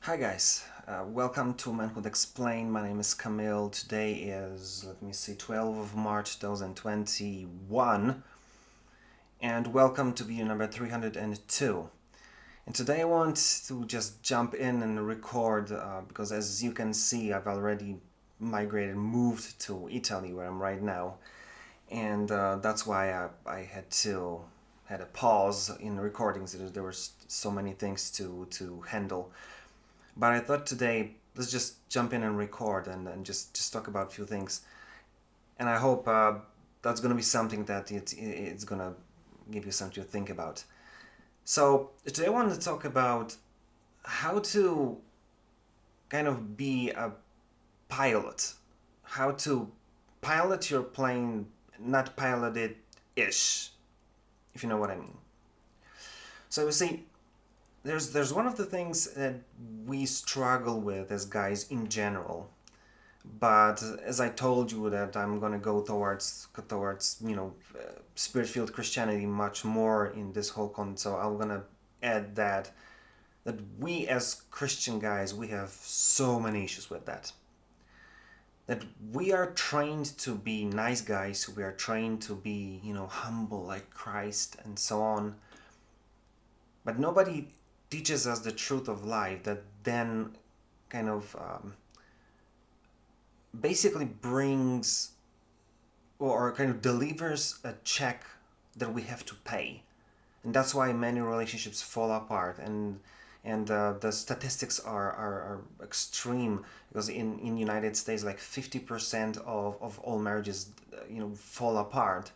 Hi guys, welcome to Manhood Explained. My name is Camille. Today is, 12 of March 2021, and welcome to video number 302. And today I want to just jump in and record because as you can see, I've already moved to Italy where I'm right now, and that's why I had a pause in recordings. There were so many things to handle. But I thought today, let's just jump in and record and just talk about a few things. And I hope that's going to be something that it's going to give you something to think about. So today I want to talk about how to kind of be a pilot. How to pilot your plane, not pilot it ish, if you know what I mean. So you see, there's one of the things that we struggle with as guys in general, but as I told you that I'm gonna go towards spirit-filled Christianity much more in this whole so I'm gonna add that we as Christian guys, we have so many issues with that we are trained to be nice guys, we are trained to be humble like Christ and so on, but nobody teaches us the truth of life that then kind of basically brings or kind of delivers a check that we have to pay, and that's why many relationships fall apart, and the statistics are extreme, because in United States like 50% of all marriages fall apart,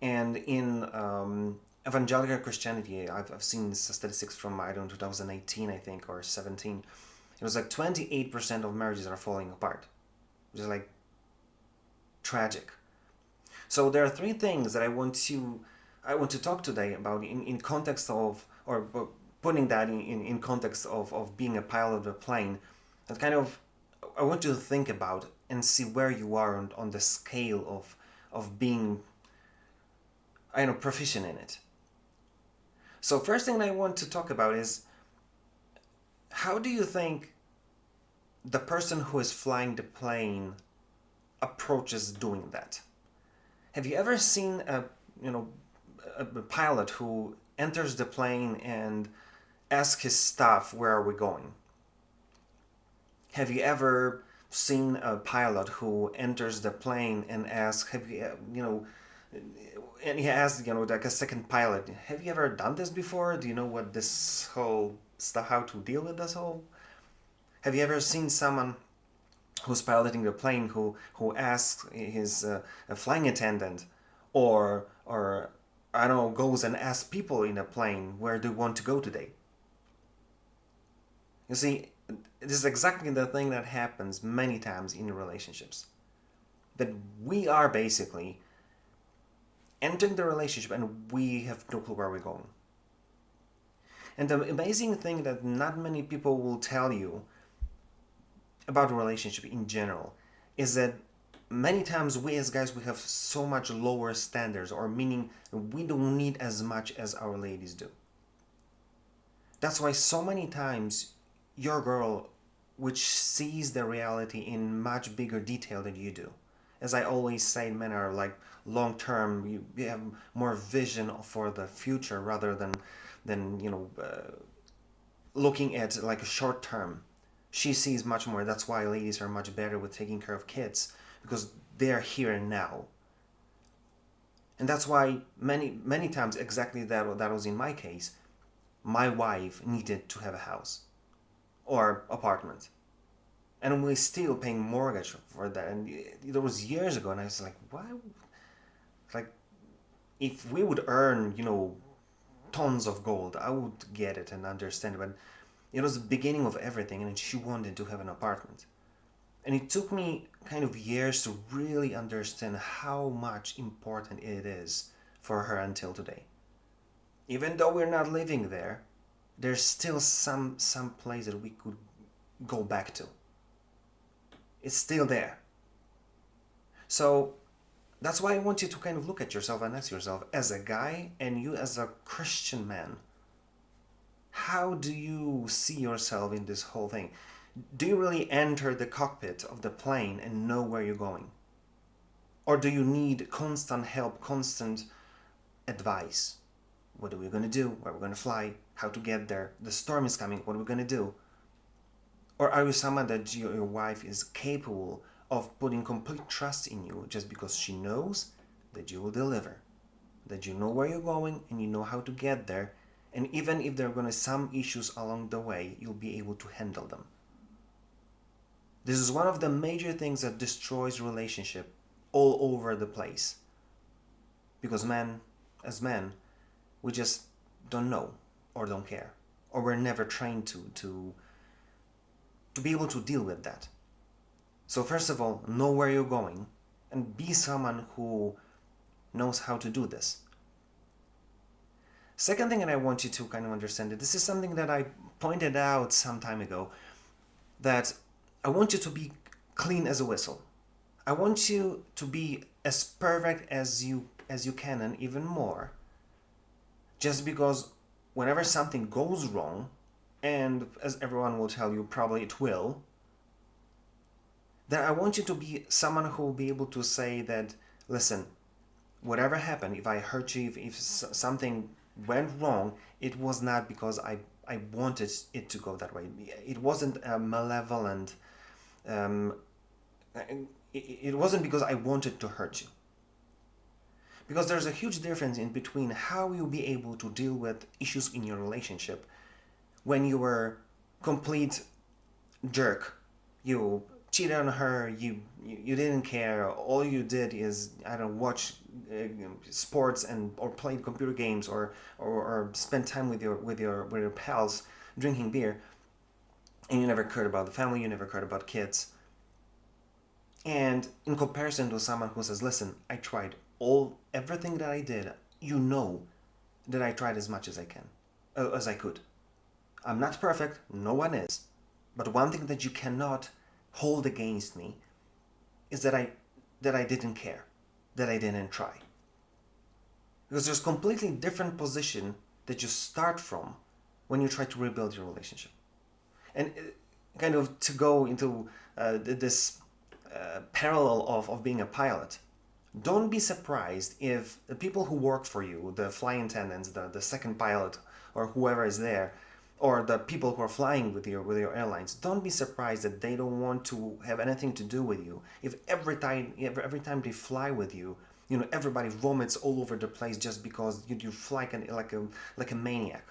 and in evangelical Christianity, I've seen statistics from, I don't know, 2018 I think, or 17. It was like 28% of marriages are falling apart, which is like tragic. So there are three things that I want to talk today about in context of, or putting that in context of being a pilot of a plane, that kind of I want you to think about and see where you are on the scale of being proficient in it. So first thing I want to talk about is, how do you think the person who is flying the plane approaches doing that? Have you ever seen a pilot who enters the plane and asks his staff, where are we going? Have you ever seen a pilot who enters the plane and asks, have you, and he asks, like a second pilot, have you ever done this before? Do you know what this whole stuff, how to deal with this whole? Have you ever seen someone who's piloting the plane who asks his flying attendant, or I don't know, goes and asks people in a plane, where do you want to go today? You see, this is exactly the thing that happens many times in relationships. That we are basically entering the relationship and we have no clue where we're going. And the amazing thing that not many people will tell you about a relationship in general is that many times we as guys, we have so much lower standards, or meaning we don't need as much as our ladies do. That's why so many times your girl, which sees the reality in much bigger detail than you do. As I always say, men are like long term. You have more vision for the future rather than looking at like a short term. She sees much more. That's why ladies are much better with taking care of kids, because they are here and now. And that's why many times, exactly that was in my case, my wife needed to have a house or apartment, and we're still paying mortgage for that. And it was years ago, and I was like, why? Like, if we would earn tons of gold, I would get it and understand it. But it was the beginning of everything, and she wanted to have an apartment. And it took me kind of years to really understand how much important it is for her until today. Even though we're not living there, there's still some place that we could go back to. It's still there. So that's why I want you to kind of look at yourself and ask yourself, as a guy and you as a Christian man, How do you see yourself in this whole thing? Do you really enter the cockpit of the plane and know where you're going? Or do you need constant help, constant advice? What are we going to do? Where are we going to fly? How to get there? The storm is coming. What are we going to do? Or are you someone that your wife is capable of putting complete trust in you just because she knows that you will deliver, that you know where you're going and you know how to get there, and even if there are going to be some issues along the way, you'll be able to handle them. This is one of the major things that destroys relationship all over the place. Because as men, we just don't know or don't care, or we're never trained to be able to deal with that. So first of all, know where you're going and be someone who knows how to do this. Second thing that I want you to kind of understand, that this is something that I pointed out some time ago, that I want you to be clean as a whistle. I want you to be as perfect as you can, and even more. Just because whenever something goes wrong, and as everyone will tell you, probably it will, then I want you to be someone who will be able to say that, listen, whatever happened, if I hurt you, if something went wrong, it was not because I wanted it to go that way. It wasn't a malevolent, it wasn't because I wanted to hurt you. Because there's a huge difference in between how you'll be able to deal with issues in your relationship when you were complete jerk. You cheated on her, you didn't care, all you did is, I don't know, watch sports and or play computer games or spend time with your pals drinking beer, and you never cared about the family, you never cared about kids. And in comparison to someone who says, listen, I tried everything that I did, you know that I tried as much as I can, as I could. I'm not perfect, no one is. But one thing that you cannot hold against me is that I didn't care, that I didn't try. Because there's completely different position that you start from when you try to rebuild your relationship. And kind of to go into this parallel of being a pilot, don't be surprised if the people who work for you, the flight attendants, the second pilot, or whoever is there, or the people who are flying with your airlines, don't be surprised that they don't want to have anything to do with you. If every time they fly with you, everybody vomits all over the place just because you fly like a maniac.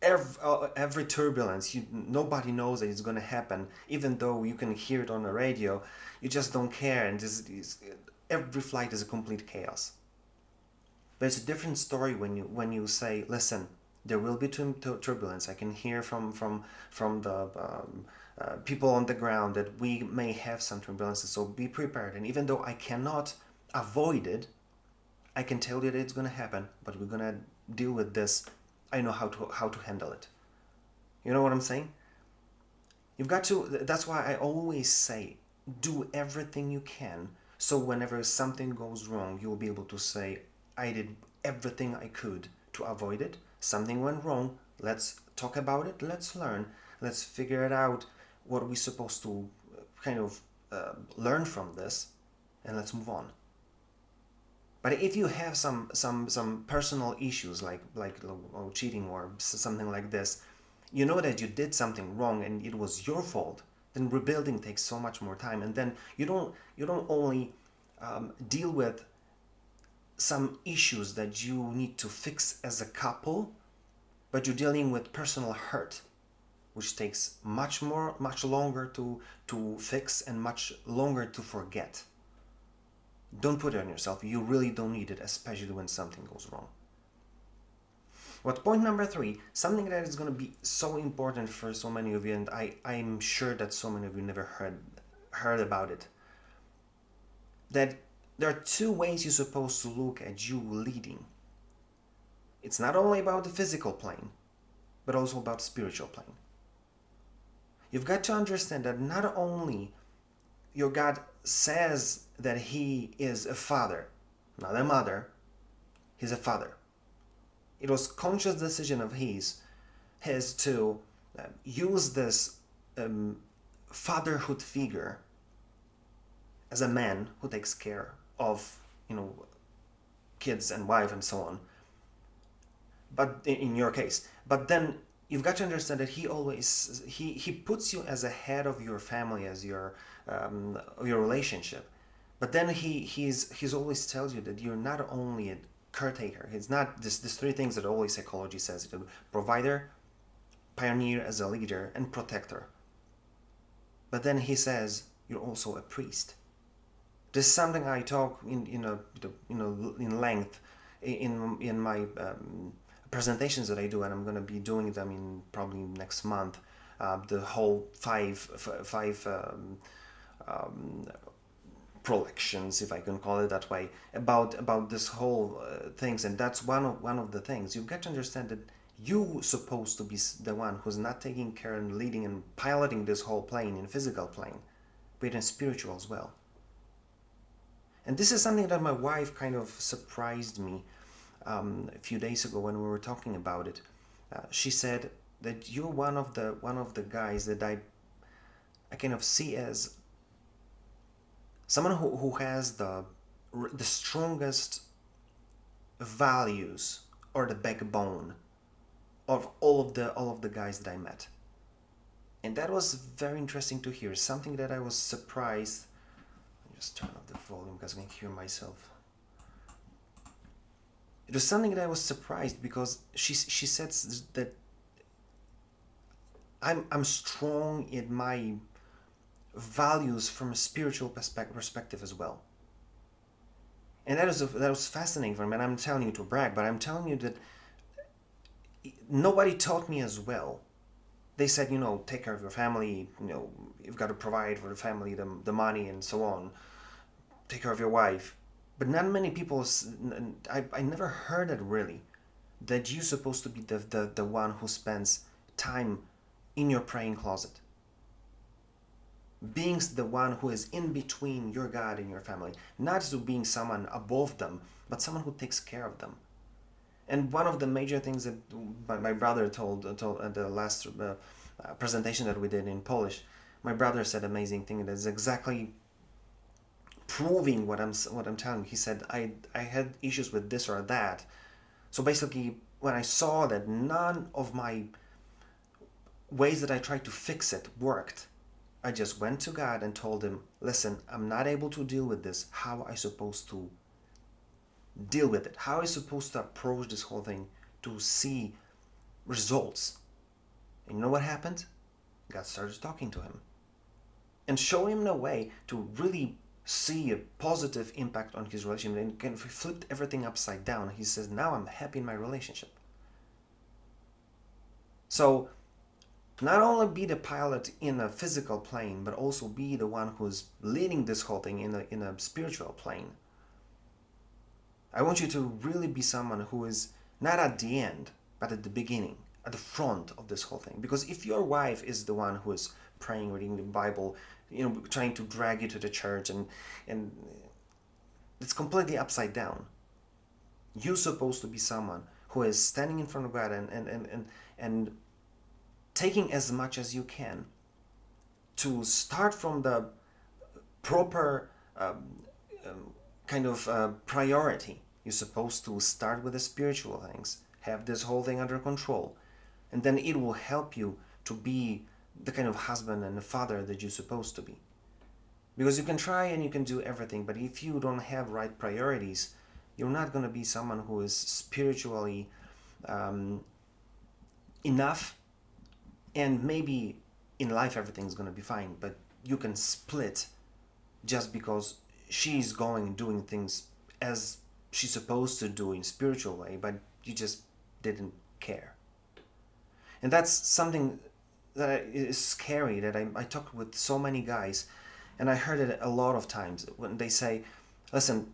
Every turbulence, nobody knows that it's going to happen, even though you can hear it on the radio. You just don't care, and every flight is a complete chaos. But it's a different story when you say, listen, there will be turbulence. I can hear from the people on the ground that we may have some turbulences, so be prepared. And even though I cannot avoid it, I can tell you that it's going to happen, but we're going to deal with this. I know how to handle it. You know what I'm saying? You've got to, that's why I always say, do everything you can, so whenever something goes wrong, you'll be able to say, I did everything I could to avoid it. Something went wrong, let's talk about it, let's learn, let's figure it out, what are we supposed to kind of learn from this, and let's move on. But if you have some personal issues like cheating or something like this, you know that you did something wrong and it was your fault, then rebuilding takes so much more time. And then you don't only deal with some issues that you need to fix as a couple, but you're dealing with personal hurt, which takes much longer to fix and much longer to forget. Don't put it on yourself. You really don't need it, especially when something goes wrong. But point number 3, something that is going to be so important for so many of you, and I'm sure that so many of you never heard about it, that there are 2 ways you're supposed to look at you leading. It's not only about the physical plane, but also about the spiritual plane. You've got to understand that not only your God says that He is a father, not a mother, He's a father. It was a conscious decision of His is to use this um, fatherhood figure as a man who takes care of, kids and wife and so on. But in your case, but then you've got to understand that he puts you as a head of your family, as your relationship. But then he's always tells you that you're not only a caretaker. It's not this three things that always psychology says: provider, pioneer as a leader, and protector. But then he says you're also a priest. This is something I talk in length in my presentations that I do, and I'm going to be doing them in probably next month. The whole five prolections, if I can call it that way, about this whole things, and that's one of the things you've got to understand, that you supposed to be the one who's not taking care and leading and piloting this whole plane in physical plane, but in spiritual as well. And this is something that my wife kind of surprised me a few days ago when we were talking about it. She said that you're one of the guys that I kind of see as someone who has the strongest values or the backbone of all of the guys that I met. And that was very interesting to hear. Something that I was surprised. Let me just turn off the volume because I can hear myself. It was something that I was surprised because she said that I'm strong in my values from a spiritual perspective as well. And that was fascinating for me. And I'm telling you to brag, but I'm telling you that nobody taught me as well. They said, take care of your family. You've got to provide for the family the money and so on. Take care of your wife. But not many people. I never heard it really. That you're supposed to be the one who spends time in your praying closet. Being the one who is in between your God and your family, not to being someone above them, but someone who takes care of them. And one of the major things that my brother told at the last presentation that we did in Polish, my brother said amazing thing that is exactly proving what I'm telling you. He said I had issues with this or that. So basically, when I saw that none of my ways that I tried to fix it worked, I just went to God and told him, listen, I'm not able to deal with this. How am I supposed to deal with it? How am I supposed to approach this whole thing to see results? And you know what happened? God started talking to him and showing him a way to really see a positive impact on his relationship, and kind of flipped everything upside down. He says, now I'm happy in my relationship. So not only be the pilot in a physical plane, but also be the one who's leading this whole thing in a spiritual plane. I want you to really be someone who is not at the end, but at the beginning, at the front of this whole thing. Because if your wife is the one who is praying, reading the Bible, trying to drag you to the church, and it's completely upside down. You're supposed to be someone who is standing in front of God and taking as much as you can to start from the proper kind of priority. You're supposed to start with the spiritual things, have this whole thing under control, and then it will help you to be the kind of husband and the father that you're supposed to be. Because you can try and you can do everything, but if you don't have right priorities, you're not going to be someone who is spiritually enough. And maybe in life everything's going to be fine, but you can split just because she's going and doing things as she's supposed to do in spiritual way, but you just didn't care. And that's something that is scary, that I talked with so many guys, and I heard it a lot of times when they say, listen,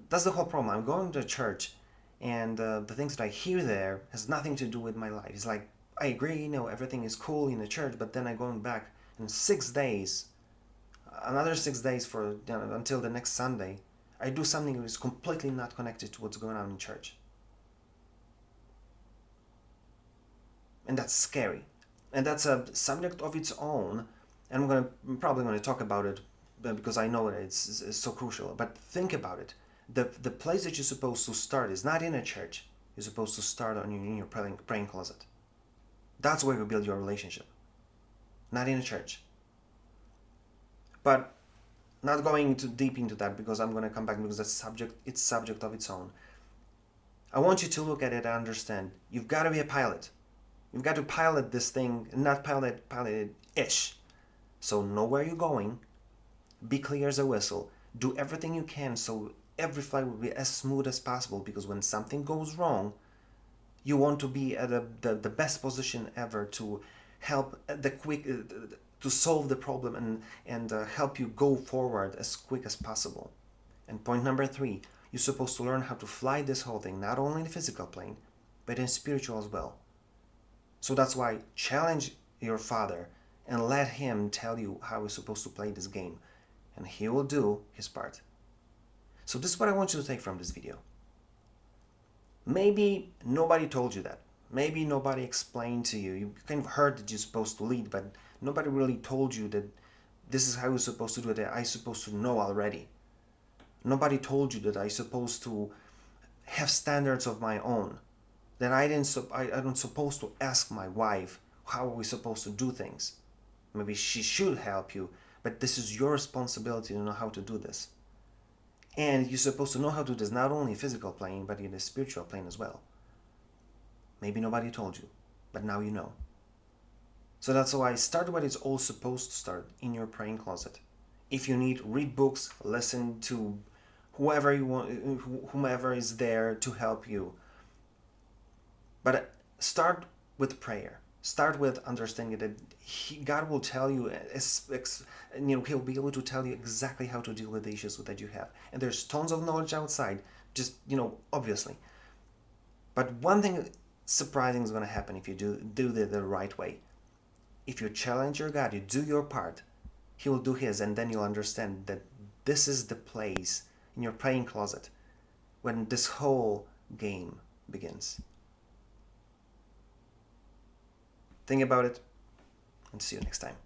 that's the whole problem. I'm going to church, and the things that I hear there has nothing to do with my life. It's like, I agree, everything is cool in the church, but then I'm going back in 6 days, another 6 days for until the next Sunday, I do something that is completely not connected to what's going on in church. and that's scary, and that's a subject of its own. And I'm probably going to talk about it because I know that it's so crucial. But think about it. The place that you're supposed to start is not in a church. You're supposed to start in your praying closet. That's where you build your relationship, not in a church. But not going too deep into that because I'm going to come back because it's subject of its own. I want you to look at it and understand. You've got to be a pilot. You've got to pilot this thing, not pilot it-ish. So know where you're going. Be clear as a whistle. Do everything you can so every flight will be as smooth as possible, because when something goes wrong, you want to be at the best position ever to help to solve the problem and help you go forward as quick as possible. And point number 3, you're supposed to learn how to fly this whole thing, not only in the physical plane, but in spiritual as well. So that's why challenge your father and let him tell you how he's supposed to play this game, and he will do his part. So this is what I want you to take from this video. Maybe nobody told you that. Maybe nobody explained to you. You kind of heard that you're supposed to lead, but nobody really told you that this is how you're supposed to do it, that I'm supposed to know already. Nobody told you that I'm supposed to have standards of my own, that I'm supposed to ask my wife how are we supposed to do things. Maybe she should help you, but this is your responsibility to know how to do this. And you're supposed to know how to do this not only in physical plane, but in the spiritual plane as well. Maybe nobody told you, but now you know. So that's why start where it's all supposed to start, in your praying closet. If you need, read books, listen to whoever you want, whomever is there to help you. But start with prayer. Start with understanding that God will tell you, He'll be able to tell you exactly how to deal with the issues that you have. And there's tons of knowledge outside, just, obviously. But one thing surprising is going to happen if you do the right way. If you challenge your God, you do your part, He will do His, and then you'll understand that this is the place in your praying closet when this whole game begins. Think about it, and see you next time.